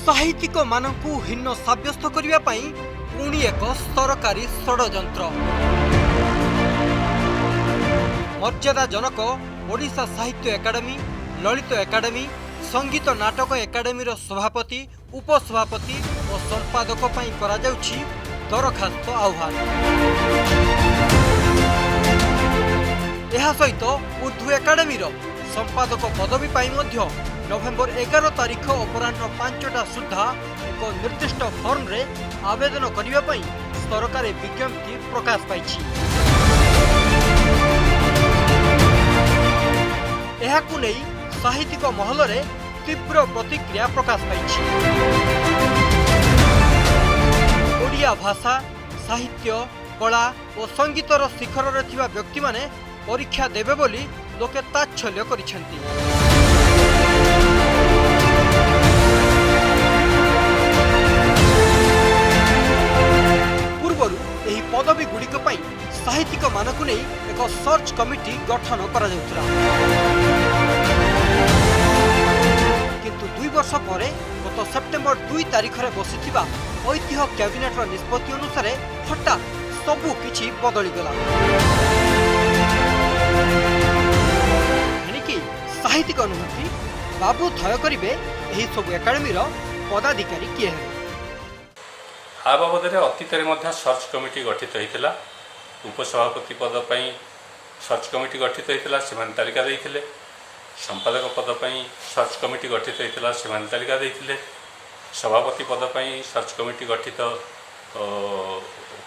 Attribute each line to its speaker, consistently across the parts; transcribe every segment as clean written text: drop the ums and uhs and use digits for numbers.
Speaker 1: साहित्यिक मानकु हीन साब्यस्त करिवा पई पुणी एक सरकारी षडयंत्र। मर्यादाजनक ओडिशा साहित्य एकाडेमी, ललित एकाडेमी, संगीत नाटक एकाडेमीर सभापति, उपसभापति और संपादक पई करा जाउछि दरखास्त आह्वान। यह सहित उर्दू एकाडेमीर संपादक पदवी पाई मध्य नवेम्बर 11 तारिख अपराह्न 5टा सुधा एक निर्दिष्ट फर्म रे आवेदन करिवा पई सरकारी विज्ञप्ति प्रकाश पाइछि। एहाकु नै साहित्यिक महल रे तीव्र प्रतिक्रिया प्रकाश पाइछि। ओडिया भाषा, साहित्य, कला और संगीतर शिखर रे थिबा व्यक्ति माने परीक्षा देबे बोली लोके ताच्छल्य करिसेंती। पूर्वरु एही पदवी गुड़िक पई साहित्यिक मानकु नै एक सर्च कमिटी गठन करा जाउतरा, किंतु 2 वर्ष परे गत सेप्टेम्बर 2 तारिख रे बसिथिबा ऐतिह्य कैबिनेट निष्पत्ति अनुसार हठात सबु किछि बदली गला। एणिकी साहित्यिक अनुभूति बाबू थय करिवे एही सब एकाडेमीर पदाधिकारी किए हेबे।
Speaker 2: आ बाबद अतीत सर्च कमिटी गठित होता। उपसभापति पद पर सर्च कमिटी गठित होता, से तालिका देते। संपादक पद पर सर्च कमिटी गठित होता, से तालिका देते। सभापति पद पर सर्च कमिटी गठित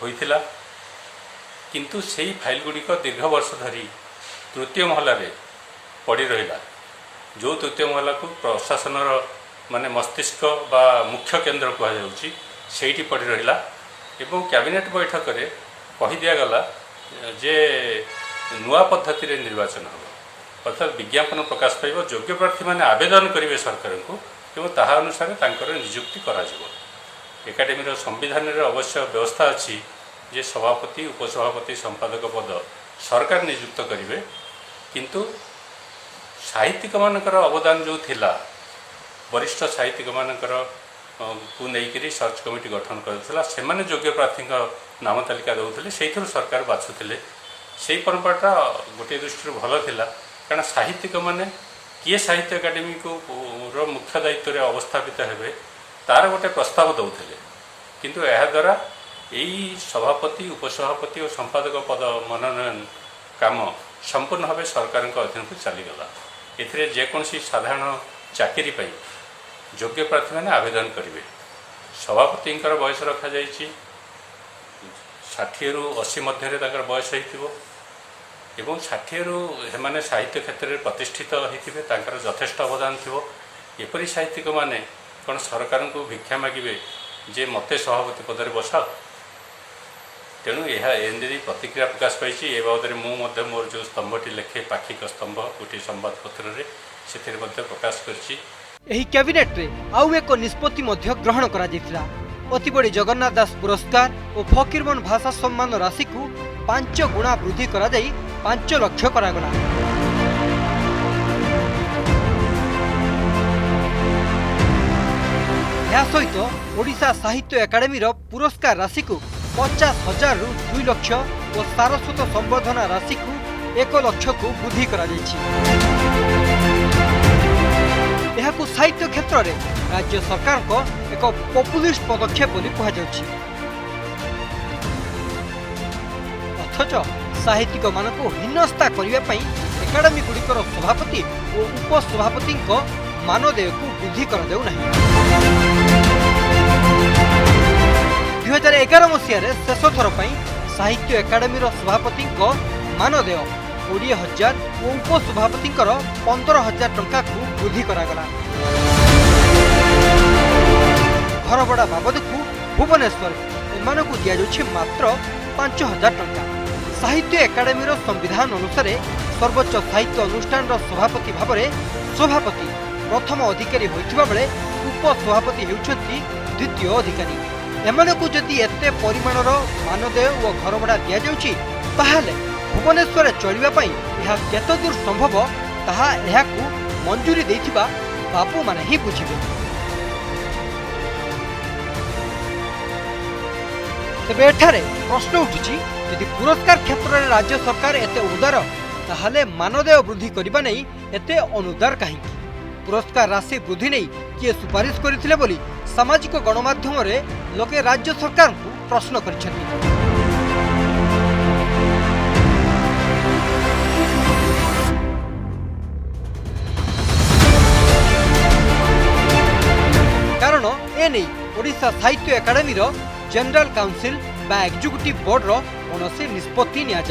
Speaker 2: होता, किंतु से फाइल गुड़िक दीर्घ वर्ष धरी तृतीय महल पड़ रहा। जो तृतीय महल को प्रशासन माने मस्तिष्क बा मुख्य केन्द्र कहुच्छी से पड़ रहा। एवं कैबिनेट बैठक में कही दिगला जे नुआ पद्धति निर्वाचन हो, अर्थात विज्ञापन प्रकाश पाइब, योग्य प्रार्थी मैंने आवेदन करेंगे सरकार को एवं ता अनुसार नियुक्ति करा एकाडेमी संविधान अवश्य व्यवस्था अच्छी जे सभापति, उपसभापति, संपादक पद सरकार नियुक्त करेंगे, किंतु साहित्यिक मानकर अवदान जो थिला, वरिष्ठ साहित्यिक मानकर को लेकर सर्च कमिटी गठन करथिला, से माने योग्य प्रार्थी नाम तालिका दौले, से सरकार बाछुले। से परंपराटा गोटे दृष्टि भल थिला, कारण साहित्यिक माने किए साहित्य एकाडेमी को मुख्य दायित्व रे अवस्थापित हेबे तार गोटे प्रस्ताव दौले, किंतु यह द्वारा यही सभापति, उपसभापति और संपादक पद मनोनयन काम संपूर्ण भाव सरकार अधीन को चलीगला। एथिरे जेकोसी साधारण चाकरी पाई योग्य प्रार्थी मैंने आवेदन करेंगे। सभापति बयस रखा जा 60 ରୁ 80 मध्य बयस हो, 60 ରୁ से साहित्य क्षेत्र में प्रतिष्ठित होते, यथेष्ट अवदान थो। एपरी साहित्यिक माने कौन सरकार को भिक्षा मागे जे मते सभापति पद बसाओ। तेणु यह एनदी प्रतिक्रिया प्रकाश पाई। ए बाबद मुझे मोर जो स्तंभटी लेखे पाक्षिक स्तंभ गोटे संवादपत्र से प्रकाश कर।
Speaker 1: एही कैबिनेट रे आउ एक निष्पत्ति मध्य ग्रहण करा जैतिला। अति बड़ी जगन्नाथ दास पुरस्कार और फकीरमोहन भाषा सम्मान राशि को 5 गुणा वृद्धि करा जाई 5 लाख करा गला। या सहित ओडिशा साहित्य एकाडेमी पुरस्कार राशि को 50,000 रु 2 लाख और सारस्वत संवर्धना राशि को 1 लाख को वृद्धि करा जायछि। यहाकु साहित्य क्षेत्र में राज्य सरकार को एक पॉपुलिस्ट पदक्षेप बोली कहा जाउछि। अथच साहित्यिक मानक हिनस्ता करिवा पई एकाडेमी गुड़िकर सभापति और उपसभापति मानदेय को वृद्धि कर देउ नाही। 2011 मसीह शेष थर पई साहित्य एकाडेमी सभापति मानदेय 20,000 और उपसभापति 15,000 टंका को वृद्धि करागला। घर भड़ा बाबद को भुवनेश्वर एमान को दिया जाउछि मात्र 5,000 टंका। साहित्य एकाडेमी संविधान अनुसार सर्वोच्च साहित्य अनुष्ठान सभापति भाव में सभापति प्रथम अधिकारी होइथिबा बेले उपसभापति हेउछथि द्वितीय अधिकारी। एमान को जदि एते परिमाणर मानदेय और घर भड़ा दिया जाउछि ताहाले भुवनेश्वर चलिबा पई यह केते दूर संभव ताहा एहाकु मंजूरी देथिबा बापू माने ही बुझिबे। तेबे एठारे प्रश्न उठुछि यदि पुरस्कार क्षेत्र में राज्य सरकार एते उदार ताहले मानदेय वृद्धि करबा नै एते अनुदार काहेकि पुरस्कार राशि वृद्धि नै किए सुपारिश करथिले बोली सामाजिक गणमाध्यम रे लोके राज्य सरकार को प्रश्न करछथि। कारण एने ओडिशा साहित्य एकाडेमी जनरल काउंसिल बा एग्जीक्यूटिव बोर्ड कौन निष्पत्ति निया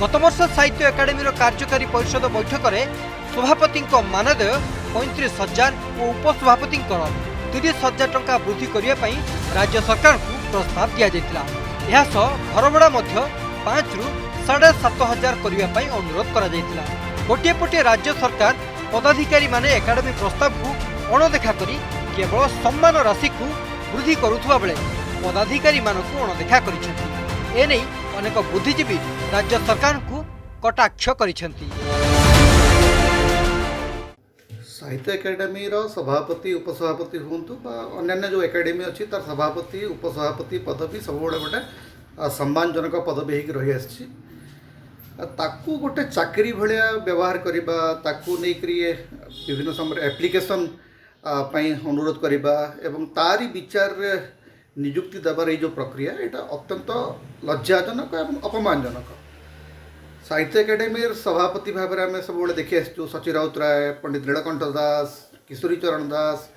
Speaker 1: गत वर्ष साहित्य एकाडेमी कार्यकारी परिषद बैठक में सभापति मानदेय 35,000 और उपसभापति 30,000 टंका वृद्धि करने राज्य सरकार को प्रस्ताव दि जाता। घरभड़ा 5 ରୁ 7,500 करने अनुरोध कर गोटे पटे राज्य सरकार पदाधिकारी माने एकाडेमी प्रस्ताव को अणदेखा करी केवल सम्मान राशि को वृद्धि करुवा बेले पदाधिकारी मानक अणदेखा करिसेंति। एने अनेक बुद्धिजीवी राज्य सरकार को कटाक्ष करिसेंति।
Speaker 3: साहित्य एकाडेमी सभापति उपसभापति हूँ अन्य जो एकाडेमी अच्छी तार सभापति उपसभापति पदवी सब गोटे सम्मानजनक पदवी हो रही आसी गोटे चाकरी भाया व्यवहार करवा विभिन्न समय एप्लिकेशन अनुरोध करवा एवं तारी विचार नियुक्ति देवार जो प्रक्रिया यहाँ अत्यंत लज्जाजनक एवं अपमानजनक। साहित्य एकाडेमी सभापति भाव में आम सब देखी आसु सची राउतराय पंडित नीलकंठ दास किशोरी चरण दास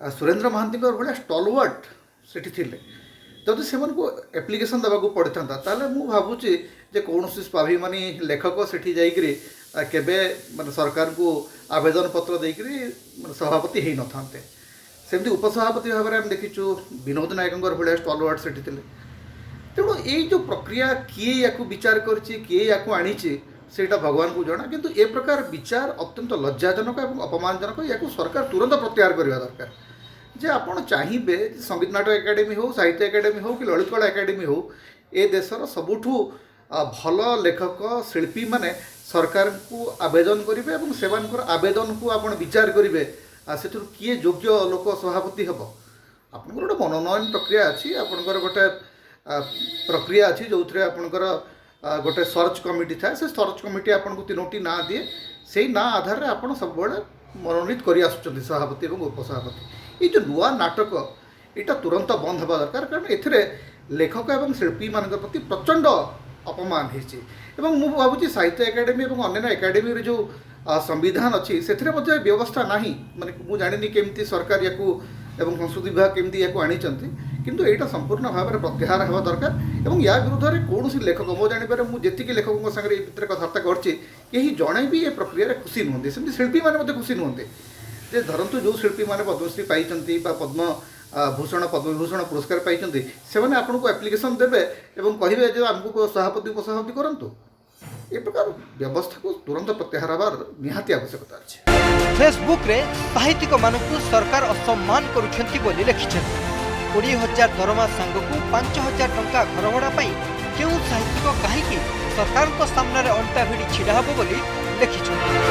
Speaker 3: सुरेंद्र महांती भाया स्टलवर्ट सेठी थिले जदि से एप्लिकेशन देवाक पड़ता मुझे भावुची जे कौन स्वाभिमानी लेखक सेठी जाइकरी केबे माने सरकार को आवेदन पत्र देकरी सभापति हो न था सेमती उपसभापति भाव में आम देखीचु विनोद नायक भाया स्टलवर्ट सेठी थिले। तेणु ये जो प्रक्रिया किए या विचार किए या आनी सेटा भगवान को जना किंतु ए प्रकार विचार अत्यंत लज्जाजनक और अपमानजनक या सरकार तुरंत प्रत्याहार करवा दरकार। जे आपण चाहिए संगीत नाटक एकाडेमी हो साहित्य एकाडेमी हो कि ललित कला एकाडेमी हो ए देशर सबुठू भल लेखक शिल्पी माने सरकार को आवेदन करेंगे और से आवेदन को आप विचार करेंगे से किए योग्य लोक सभापति हम आपंकर गोटे मनोनयन प्रक्रिया अच्छी आपंकर गोटे प्रक्रिया अच्छी जो थे आपंकर गोटे सर्च कमिटी थाए से सर्च कमिटी आपको 3टी ना दिए से ना आधार में आप सब मनोनीत कर सभापति और उपसभापति। ये जो नुआ नाटक यहाँ तुरंत बंद हवा दरकार कारण ए लेखक और शिल्पी मान प्रति प्रचंड अपमान होती मुझे भावुँ साहित्य एकाडेमी और अन्य एकाडेमी जो संविधान अच्छी से व्यवस्था ना माने मुझे जानी केमती सरकार या संस्कृति विभाग केमती या आनी किंतु यहाँ संपूर्ण भाव में प्रत्याहार हवा दरकार और या विरुद्ध में कौन लेखक मो जानवर मुझे लेखकों सागर भितर कथबार्ता करी जड़े भी ये प्रक्रिया खुशी नुहति सेमती शिल्पी मैंने खुशी नुहति जे धरतु जो शिल्पी मैंने पद्मश्री पाई पद्म भूषण पद्मविभूषण पुरस्कार पाई से आपको एप्लिकेशन देवे और कहे जो आमको सभापति उपसभापति करूँ ए प्रकार व्यवस्था को तुरंत प्रत्याहार हबार निहाती आवश्यकता अच्छे।
Speaker 1: फेसबुक रे साहित्यिक मानकु सरकार असम्मान करुछंती बोली लिखिछंती। 20,000 दरमा सांगकु 5,000 टंका घरभड़ा पाई केउ साहित्यिक काहेकि सरकार को सामने अंटा भिड़ी छिड़ा हबो बोली लिखिछंती।